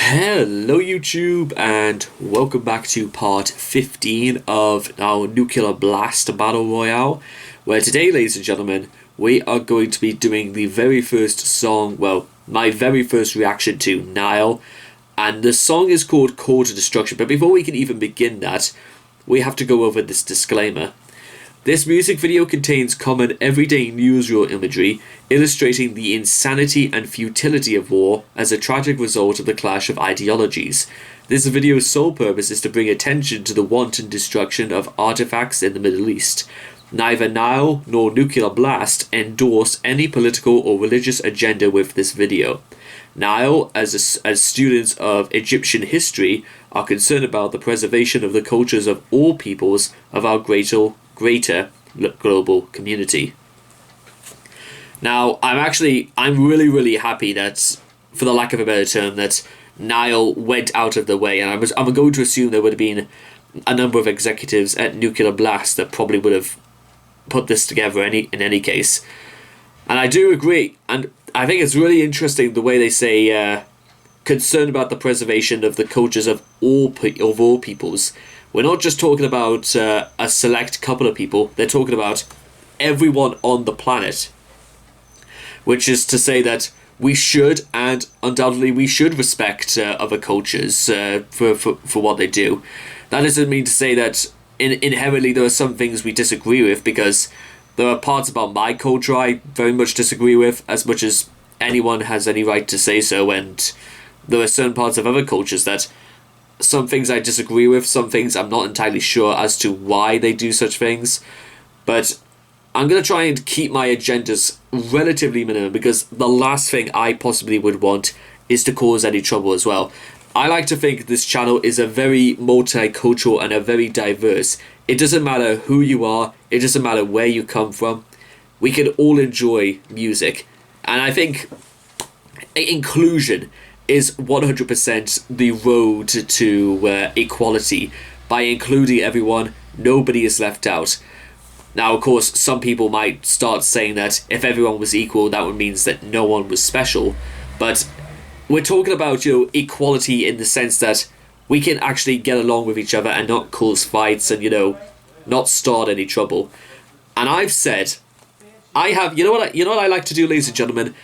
Hello YouTube and welcome back to part 15 of our Nuclear Blast Battle Royale, where today, ladies and gentlemen, we are going to be doing the very first song, well, my very first reaction to Nile, and the song is called Call to Destruction. But before we can even begin that, we have to go over this disclaimer. This music video contains common everyday newsreel imagery illustrating the insanity and futility of war as a tragic result of the clash of ideologies. This video's sole purpose is to bring attention to the wanton destruction of artifacts in the Middle East. Neither Nile nor Nuclear Blast endorse any political or religious agenda with this video. Nile, as students of Egyptian history, are concerned about the preservation of the cultures of all peoples of our greater global community. Now, I'm really happy that, for the lack of a better term, that Nile went out of the way, and I'm going to assume there would have been a number of executives at Nuclear Blast that probably would have put this together in any case. And I do agree, and I think it's really interesting the way they say concerned about the preservation of the cultures of all peoples. We're not just talking about a select couple of people, they're talking about everyone on the planet. Which is to say that we should, and undoubtedly we should, respect other cultures for what they do. That doesn't mean to say that inherently there are some things we disagree with, because there are parts about my culture I very much disagree with, as much as anyone has any right to say so, and there are certain parts of other cultures that some things I disagree with, some things I'm not entirely sure as to why they do such things, but I'm going to try and keep my agendas relatively minimum, because the last thing I possibly would want is to cause any trouble as well. I like to think this channel is a very multicultural and a very diverse. It doesn't matter who you are, it doesn't matter where you come from, we can all enjoy music. And I think inclusion is 100% the road to equality. By including everyone, nobody is left out. Now, of course, some people might start saying that if everyone was equal, that would mean that no one was special. But we're talking about, equality in the sense that we can actually get along with each other and not cause fights and, not start any trouble. And I've said, you know what I like to do, ladies and gentlemen?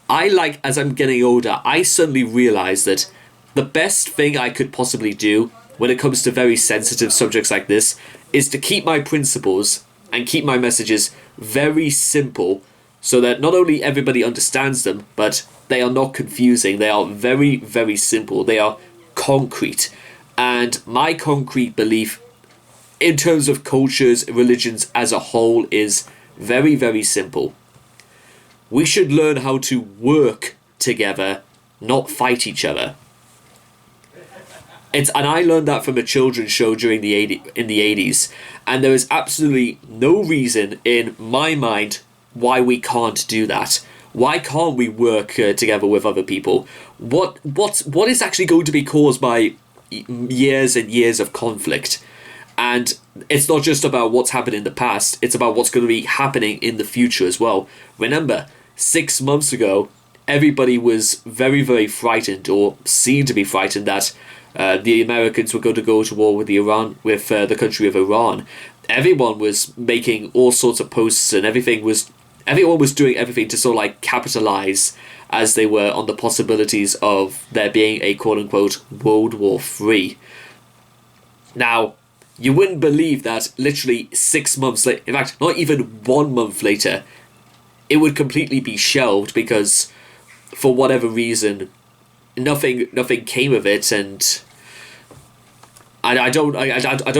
As I'm getting older, I suddenly realize that the best thing I could possibly do when it comes to very sensitive subjects like this is to keep my principles and keep my messages very simple, so that not only everybody understands them, but they are not confusing. They are very simple. They are concrete. And my concrete belief in terms of cultures, religions as a whole is very simple. We should learn how to work together, not fight each other. And I learned that from a children's show in the 80s, and there is absolutely no reason in my mind why we can't do that. Why can't we work together with other people? What is actually going to be caused by years and years of conflict? And it's not just about what's happened in the past, it's about what's going to be happening in the future as well. Remember, 6 months ago, everybody was very frightened, or seemed to be frightened, that the Americans were going to go to war with the country of Iran. Everyone was making all sorts of posts, and everyone was doing everything to sort of capitalize, as they were, on the possibilities of there being a quote-unquote World War III. Now, you wouldn't believe that literally 6 months later, in fact, not even 1 month later, it would completely be shelved, because for whatever reason, nothing came of it, and I don't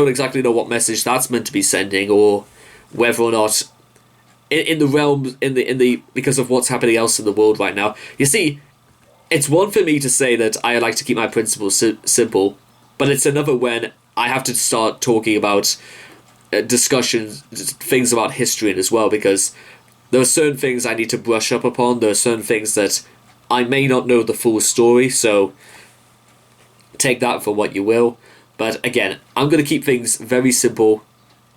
exactly know what message that's meant to be sending, or whether or not in the realm because of what's happening else in the world right now. You see, it's one for me to say that I like to keep my principles simple, but it's another when I have to start talking about discussions, things about history as well, because there are certain things I need to brush up upon. There are certain things that I may not know the full story, so take that for what you will. But again, I'm going to keep things very simple,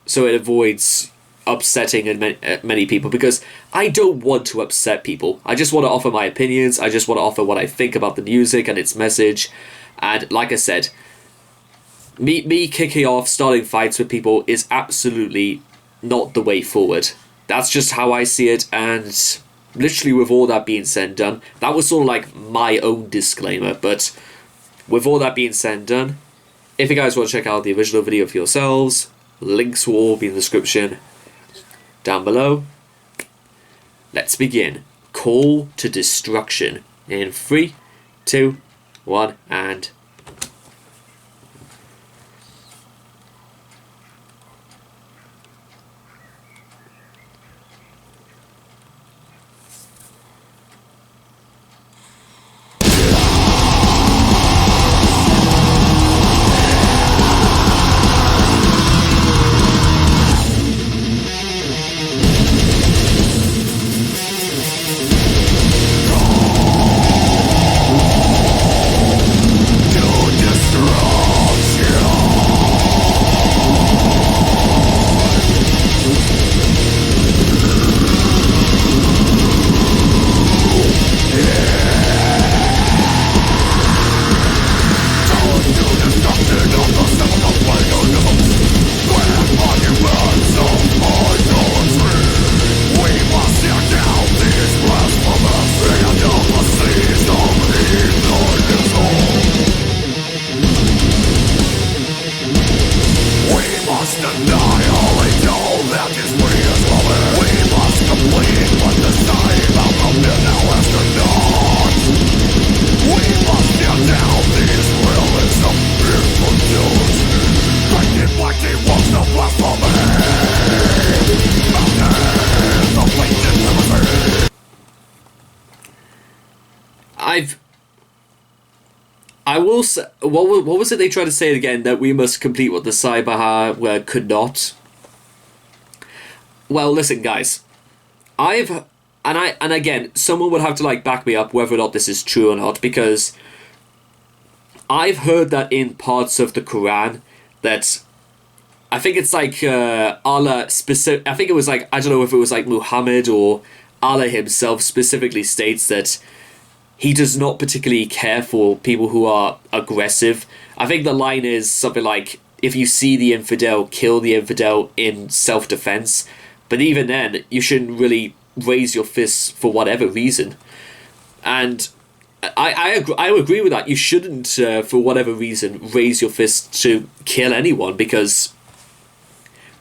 so it avoids upsetting many people, because I don't want to upset people. I just want to offer my opinions. I just want to offer what I think about the music and its message. And like I said, me kicking off, starting fights with people is absolutely not the way forward. That's just how I see it. And literally, with all that being said and done, that was sort of like my own disclaimer. But with all that being said and done, if you guys want to check out the original video for yourselves, links will all be in the description down below. Let's begin. Call to Destruction. In 3, 2, 1, and... I will say, what was it they tried to say again? That we must complete what the Cyberha could not. Well, listen, guys, and again, someone would have to like back me up whether or not this is true or not, because I've heard that in parts of the Quran that I think it's like Allah specific. I think it was like, I don't know if it was like Muhammad or Allah himself specifically states that he does not particularly care for people who are aggressive. I think the line is something like, if you see the infidel, kill the infidel in self-defense. But even then, you shouldn't really raise your fists for whatever reason. And I agree with that. You shouldn't, for whatever reason, raise your fist to kill anyone, because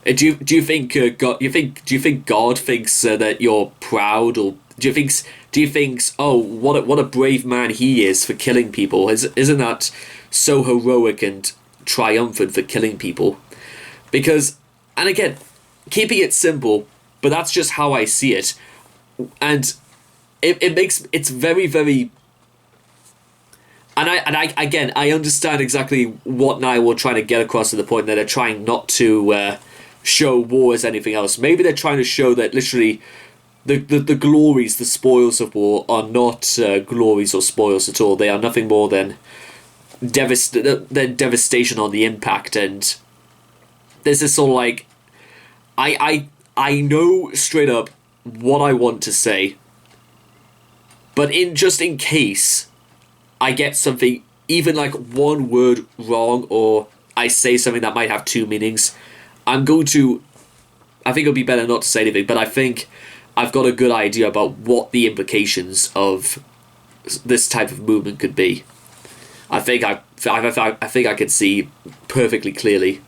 do you think God thinks that you're proud, or do you think oh, what a brave man he is for killing people? Isn't that so heroic and triumphant for killing people? Because, and again, keeping it simple, but that's just how I see it, and it's very, very. And I understand exactly what Nile were trying to get across, to the point that they're trying not to show war as anything else. Maybe they're trying to show that literally the glories, the spoils of war are not glories or spoils at all. They are nothing more than devastation on the impact. And there's this sort of like, I know straight up what I want to say, but just in case I get something, even like one word wrong, or I say something that might have two meanings, I think it'll be better not to say anything, but I think I've got a good idea about what the implications of this type of movement could be. I think I can see perfectly clearly.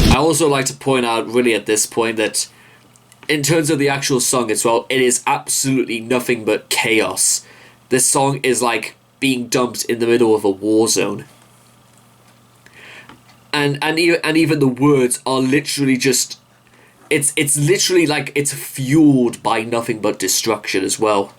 I also like to point out really at this point that in terms of the actual song as well, it is absolutely nothing but chaos. This song is like being dumped in the middle of a war zone. and even the words are literally just, it's literally like it's fueled by nothing but destruction as well.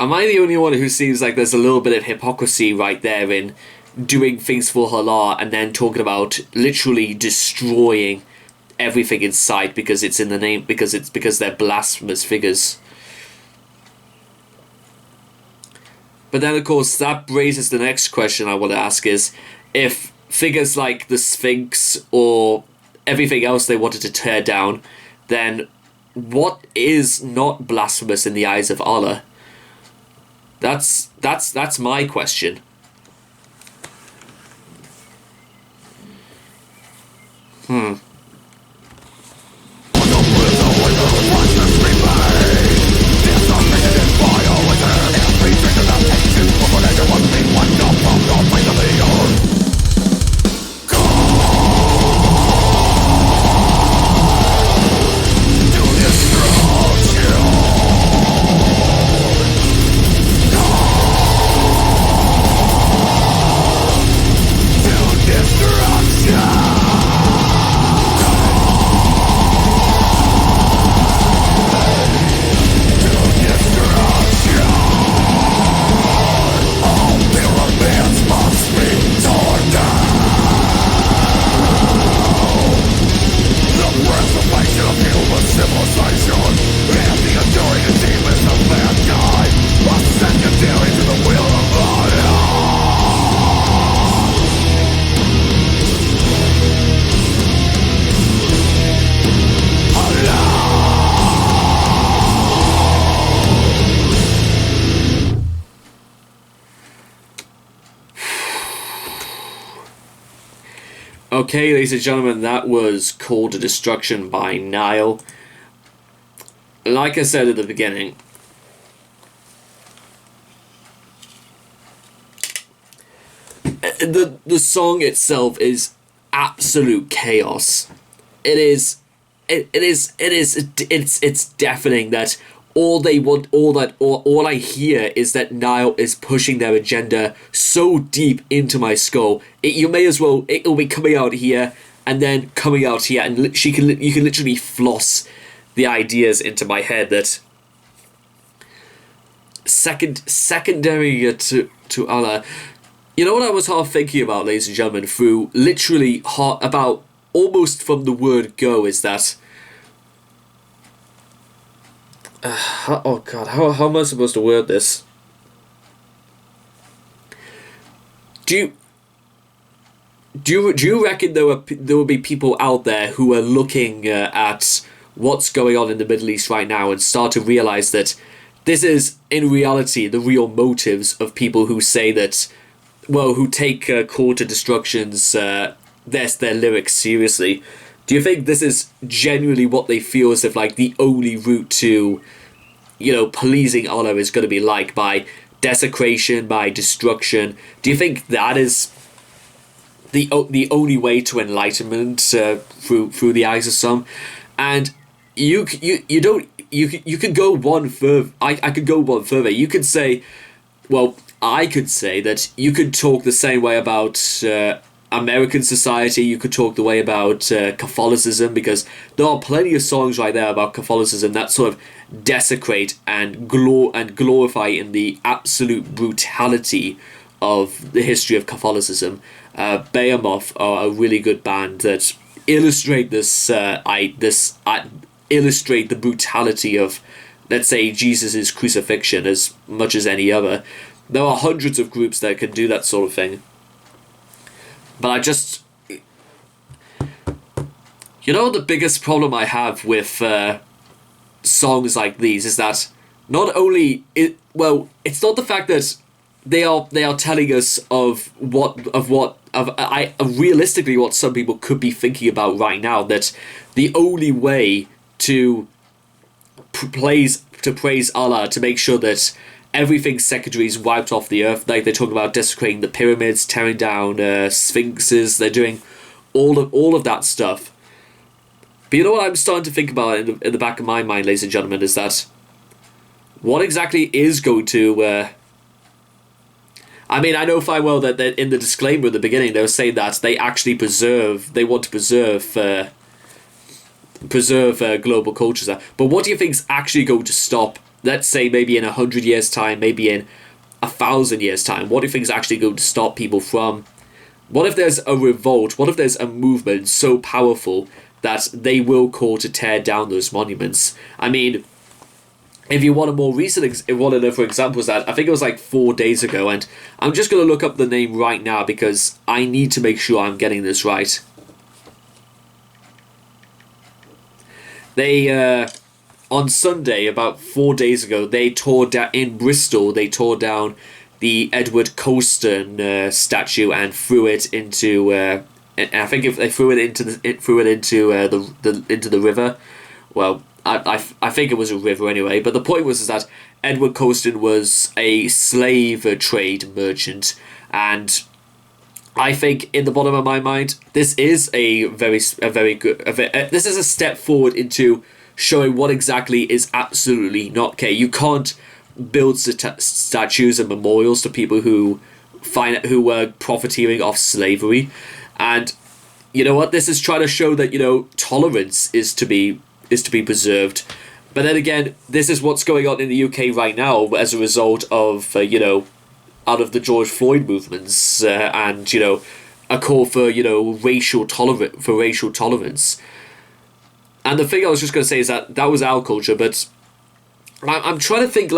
Am I the only one who seems like there's a little bit of hypocrisy right there in doing things for Allah and then talking about literally destroying everything in sight because it's in the name, because they're blasphemous figures? But then of course that raises the next question I want to ask is, if figures like the Sphinx or everything else they wanted to tear down, then what is not blasphemous in the eyes of Allah? That's my question. Okay, ladies and gentlemen, that was Call to Destruction by Nile. Like I said at the beginning, the song itself is absolute chaos. It is, it's deafening that all I hear is that Nile is pushing their agenda so deep into my skull. You may as well, it'll be coming out here and then coming out here, and you can literally floss the ideas into my head that secondary to Allah. You know what I was half thinking about, ladies and gentlemen, through literally about almost from the word go, is that oh god, how am I supposed to word this? Do you reckon there will be people out there who are looking at what's going on in the Middle East right now and start to realize that this is in reality the real motives of people who say that, well, who take Call to Destruction's their lyrics seriously? Do you think this is genuinely what they feel as if like the only route to, pleasing Allah is going to be like, by desecration, by destruction? Do you think that is the only way to enlightenment through the eyes of some? And you don't you could go one further. I could go one further. You could say, well, I could say that you could talk the same way about American society. You could talk the way about Catholicism, because there are plenty of songs right there about Catholicism that sort of desecrate and glorify in the absolute brutality of the history of Catholicism. Behemoth are a really good band that illustrate illustrate the brutality of, let's say, Jesus' crucifixion as much as any other. There are hundreds of groups that can do that sort of thing. But the biggest problem I have with songs like these is that not only it's not the fact that they are telling us of realistically what some people could be thinking about right now, that the only way to praise Allah, to make sure that everything secondary is wiped off the earth. Like, they're talking about desecrating the pyramids, tearing down sphinxes. They're doing all of that stuff. But you know what I'm starting to think about in the back of my mind, ladies and gentlemen, is that what exactly is going to... I mean, I know fine well that in the disclaimer at the beginning, they were saying that they actually want to preserve global cultures. But what do you think is actually going to stop, let's say maybe in 100 years' time, maybe in 1,000 years' time, what do you think is actually going to stop people from... What if there's a revolt? What if there's a movement so powerful that they will call to tear down those monuments? I mean, if you want a more recent, for examples, that I think it was like 4 days ago, and I'm just going to look up the name right now because I need to make sure I'm getting this right. They, on Sunday, about 4 days ago, they tore down, in Bristol, they tore down the Edward Colston statue and threw it into, and I think if they threw it into the river. Well, I think it was a river anyway. But the point was is that Edward Colston was a slave trade merchant, and I think in the bottom of my mind, this is a very good. This is a step forward into showing what exactly is absolutely not okay. You can't build statues and memorials to people who were profiteering off slavery, and you know what? This is trying to show that tolerance is to be preserved. But then again, this is what's going on in the UK right now as a result of out of the George Floyd movements and a call for racial tolerance. And the thing I was just going to say is that was our culture, but I'm trying to think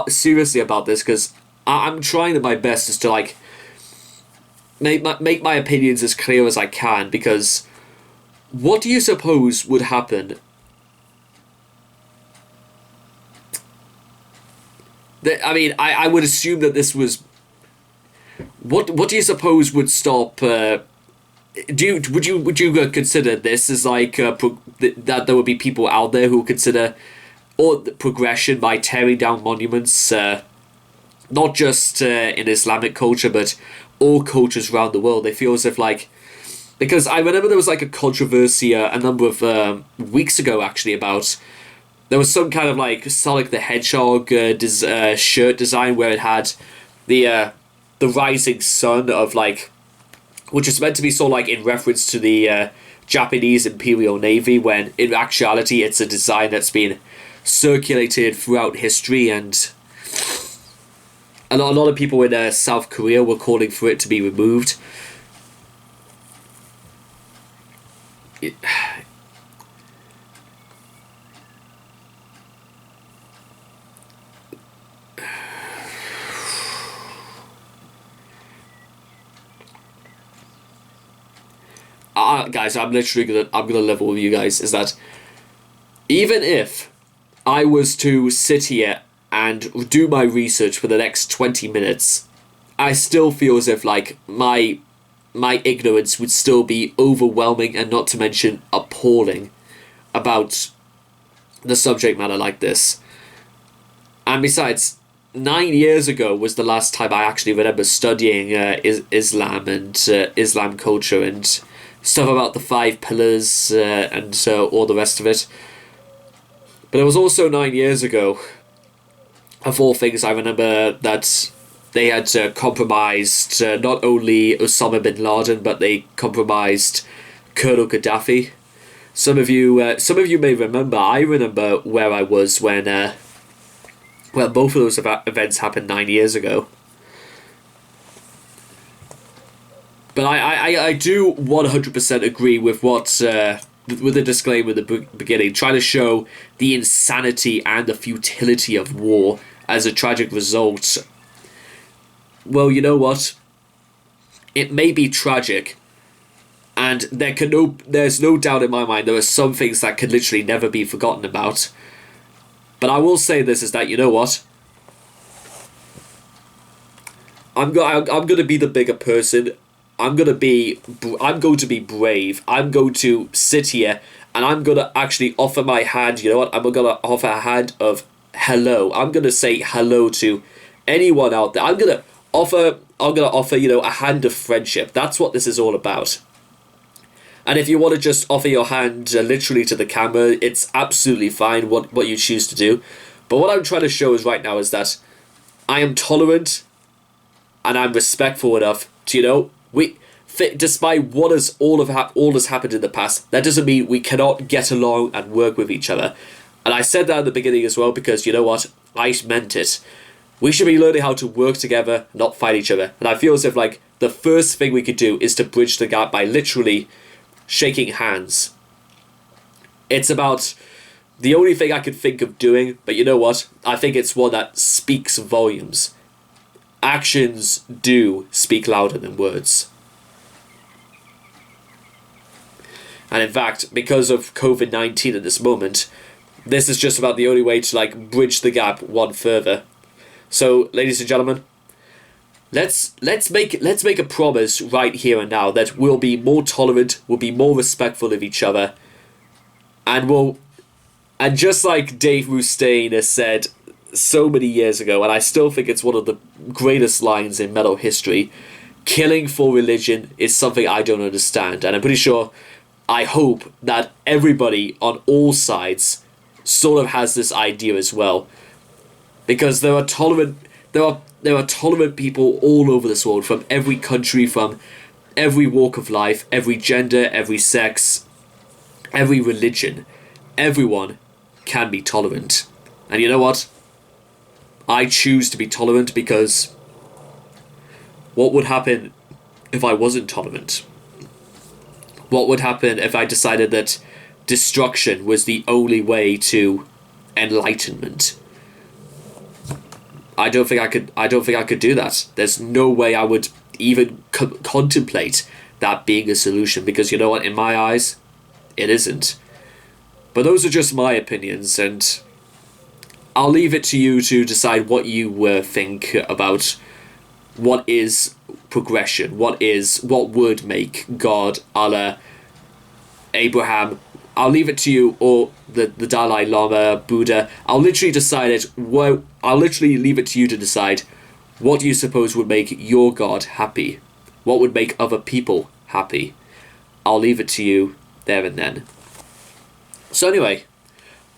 seriously about this, because I'm trying my best just to make my opinions as clear as I can, because what do you suppose would happen? I mean, I would assume that this was... What do you suppose would stop? Would you consider this as like that there would be people out there who consider or the progression by tearing down monuments, not just in Islamic culture but all cultures around the world? They feel as if like, because I remember there was like a controversy a number of weeks ago actually about, there was some kind of like Sonic the Hedgehog shirt design where it had the rising sun of like, which is meant to be sort of like in reference to the Japanese Imperial Navy, when in actuality it's a design that's been circulated throughout history, and a lot of people in South Korea were calling for it to be removed. It, guys, I'm gonna level with you guys. Is that even if I was to sit here and do my research for the next 20 minutes, I still feel as if like my ignorance would still be overwhelming, and not to mention appalling, about the subject matter like this. And besides, 9 years ago was the last time I actually remember studying Islam and Islam culture and stuff about the five pillars and all the rest of it. But it was also 9 years ago, of all things, I remember that they had compromised not only Osama bin Laden, but they compromised Colonel Gaddafi. Some of you may remember. I remember where I was when both of those events happened 9 years ago. But I do 100% agree with what with the disclaimer at the beginning, trying to show the insanity and the futility of war as a tragic result. Well, you know what? It may be tragic, and there's no doubt in my mind there are some things that can literally never be forgotten about. But I will say this, is that, you know what? I'm going to be the bigger person. I'm going to be brave. I'm going to sit here and I'm going to actually offer my hand. You know what? I'm going to offer a hand of hello. I'm going to say hello to anyone out there. I'm going to offer, a hand of friendship. That's what this is all about. And if you want to just offer your hand literally to the camera, it's absolutely fine what you choose to do. But what I'm trying to show is right now is that I am tolerant and I'm respectful enough to, despite what has all has happened in the past, that doesn't mean we cannot get along and work with each other. And I said that at the beginning as well, because you know what? I meant it. We should be learning how to work together, not fight each other. And I feel as if like the first thing we could do is to bridge the gap by literally shaking hands. It's about the only thing I could think of doing, but you know what? I think it's one that speaks volumes. Actions do speak louder than words. And in fact, because of COVID-19 at this moment, this is just about the only way to like bridge the gap one further. So, ladies and gentlemen, let's make a promise right here and now that we'll be more tolerant, we'll be more respectful of each other, and just like Dave Mustaine has said so many years ago, and I still think it's one of the greatest lines in metal history, killing for religion is something I don't understand. And I'm pretty sure, I hope that everybody on all sides sort of has this idea as well. Because there are tolerant people all over this world, from every country, from every walk of life, every gender, every sex, every religion. Everyone can be tolerant. And you know what? I choose to be tolerant, because what would happen if I wasn't tolerant? What would happen if I decided that destruction was the only way to enlightenment? I don't think I could do that. There's no way I would even contemplate that being a solution, because you know what? In my eyes, it isn't. But those are just my opinions, and I'll leave it to you to decide what you think about what is progression? What would make God a la Abraham? I'll leave it to you, or the Dalai Lama, Buddha. I'll literally decide it. I'll literally leave it to you to decide. What do you suppose would make your God happy? What would make other people happy? I'll leave it to you there and then. So anyway,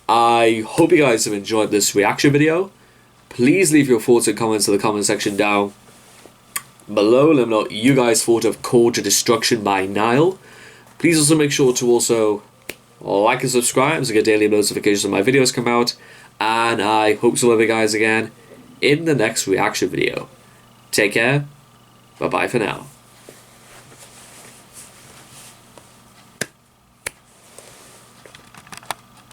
I hope you guys have enjoyed this reaction video. Please leave your thoughts and comments in the comment section down below. Let me know what you guys thought of Call to Destruction by Nile. Please also make sure to also like and subscribe so you get daily notifications when my videos come out. And I hope to love you guys again in the next reaction video. Take care. Bye bye for now.